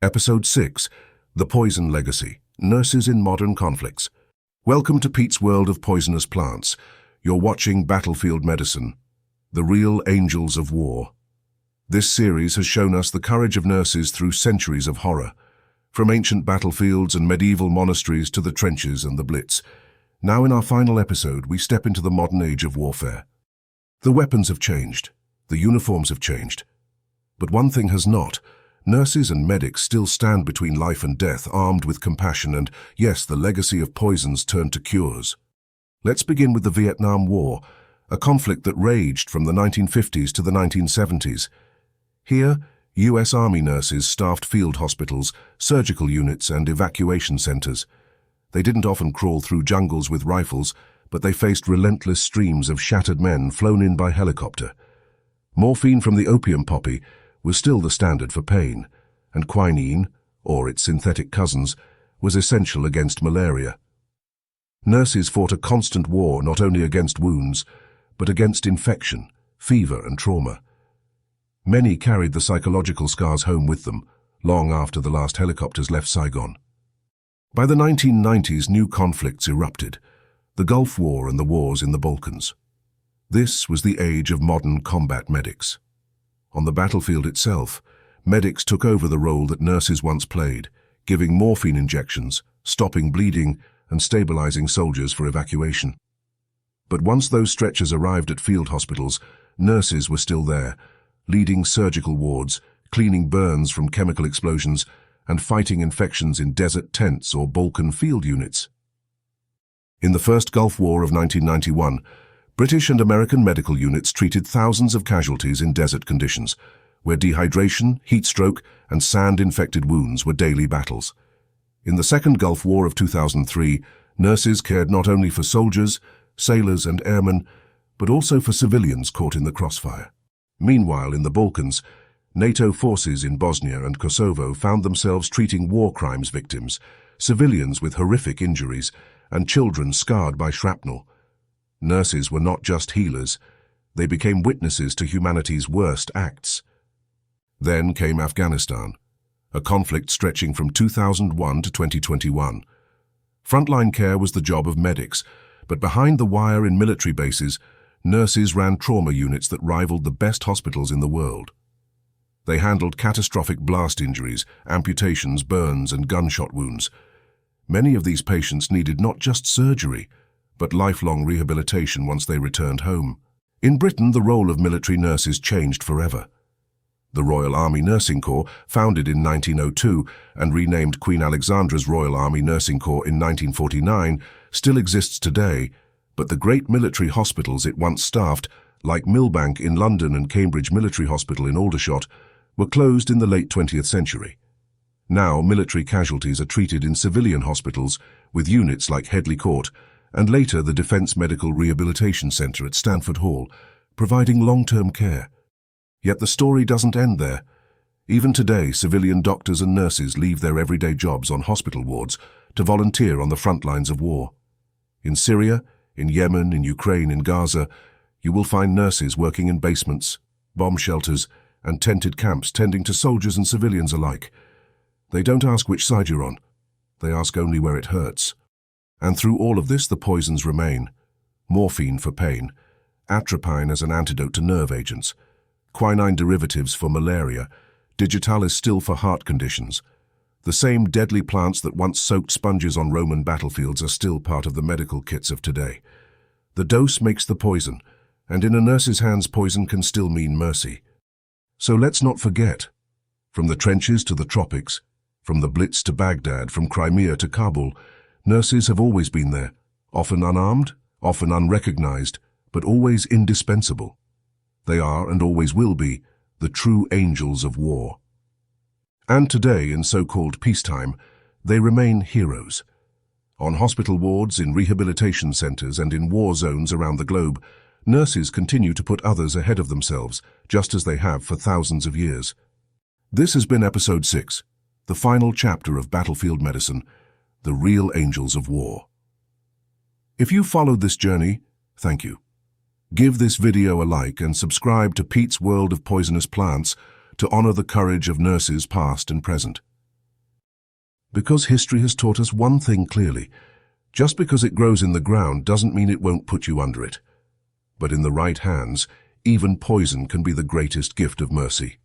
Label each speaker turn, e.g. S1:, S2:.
S1: Episode 6, The Poison Legacy, Nurses in Modern Conflicts. Welcome to Pete's World of Poisonous Plants. You're watching Battlefield Medicine, the real angels of war. This series has shown us the courage of nurses through centuries of horror, from ancient battlefields and medieval monasteries to the trenches and the Blitz. Now in our final episode, we step into the modern age of warfare. The weapons have changed, the uniforms have changed, but one thing has not. Nurses and medics still stand between life and death, armed with compassion and, yes, the legacy of poisons turned to cures. Let's begin with the Vietnam War, a conflict that raged from the 1950s to the 1970s. Here, U.S. Army nurses staffed field hospitals, surgical units and evacuation centers. They didn't often crawl through jungles with rifles, but they faced relentless streams of shattered men flown in by helicopter. Morphine from the opium poppy was still the standard for pain, and quinine, or its synthetic cousins, was essential against malaria. Nurses fought a constant war not only against wounds, but against infection, fever and trauma. Many carried the psychological scars home with them, long after the last helicopters left Saigon. By the 1990s, new conflicts erupted, the Gulf War and the wars in the Balkans. This was the age of modern combat medics. On the battlefield itself, medics took over the role that nurses once played, giving morphine injections, stopping bleeding, and stabilizing soldiers for evacuation. But once those stretchers arrived at field hospitals, nurses were still there, leading surgical wards, cleaning burns from chemical explosions, and fighting infections in desert tents or Balkan field units. In the first Gulf War of 1991, British and American medical units treated thousands of casualties in desert conditions, where dehydration, heat stroke, and sand-infected wounds were daily battles. In the second Gulf War of 2003, nurses cared not only for soldiers, sailors, and airmen, but also for civilians caught in the crossfire. Meanwhile, in the Balkans, NATO forces in Bosnia and Kosovo found themselves treating war crimes victims, civilians with horrific injuries, and children scarred by shrapnel. Nurses were not just healers, they became witnesses to humanity's worst acts. Then came Afghanistan, a conflict stretching from 2001 to 2021. Frontline care was the job of medics, but behind the wire in military bases, nurses ran trauma units that rivaled the best hospitals in the world. They handled catastrophic blast injuries, amputations, burns, and gunshot wounds. Many of these patients needed not just surgery, but lifelong rehabilitation once they returned home. In Britain, the role of military nurses changed forever. The Royal Army Nursing Corps, founded in 1902 and renamed Queen Alexandra's Royal Army Nursing Corps in 1949, still exists today, but the great military hospitals it once staffed, like Millbank in London and Cambridge Military Hospital in Aldershot, were closed in the late 20th century. Now, military casualties are treated in civilian hospitals with units like Headley Court, and later the Defence Medical Rehabilitation Centre at Stanford Hall, providing long-term care. Yet the story doesn't end there. Even today, civilian doctors and nurses leave their everyday jobs on hospital wards to volunteer on the front lines of war. In Syria, in Yemen, in Ukraine, in Gaza, you will find nurses working in basements, bomb shelters, and tented camps tending to soldiers and civilians alike. They don't ask which side you're on. They ask only where it hurts. And through all of this, the poisons remain. Morphine for pain, atropine as an antidote to nerve agents, quinine derivatives for malaria, digitalis still for heart conditions. The same deadly plants that once soaked sponges on Roman battlefields are still part of the medical kits of today. The dose makes the poison, and in a nurse's hands, poison can still mean mercy. So let's not forget, from the trenches to the tropics, from the Blitz to Baghdad, from Crimea to Kabul, nurses have always been there, often unarmed, often unrecognized, but always indispensable. They are, and always will be, the true angels of war. And today, in so-called peacetime, they remain heroes. On hospital wards, in rehabilitation centers, and in war zones around the globe, nurses continue to put others ahead of themselves, just as they have for thousands of years. This has been Episode 6, the final chapter of Battlefield Medicine, the real angels of war. If you followed this journey, thank you. Give this video a like and subscribe to Pete's World of Poisonous Plants to honor the courage of nurses past and present. Because history has taught us one thing clearly. Just because it grows in the ground doesn't mean it won't put you under it. But in the right hands, even poison can be the greatest gift of mercy.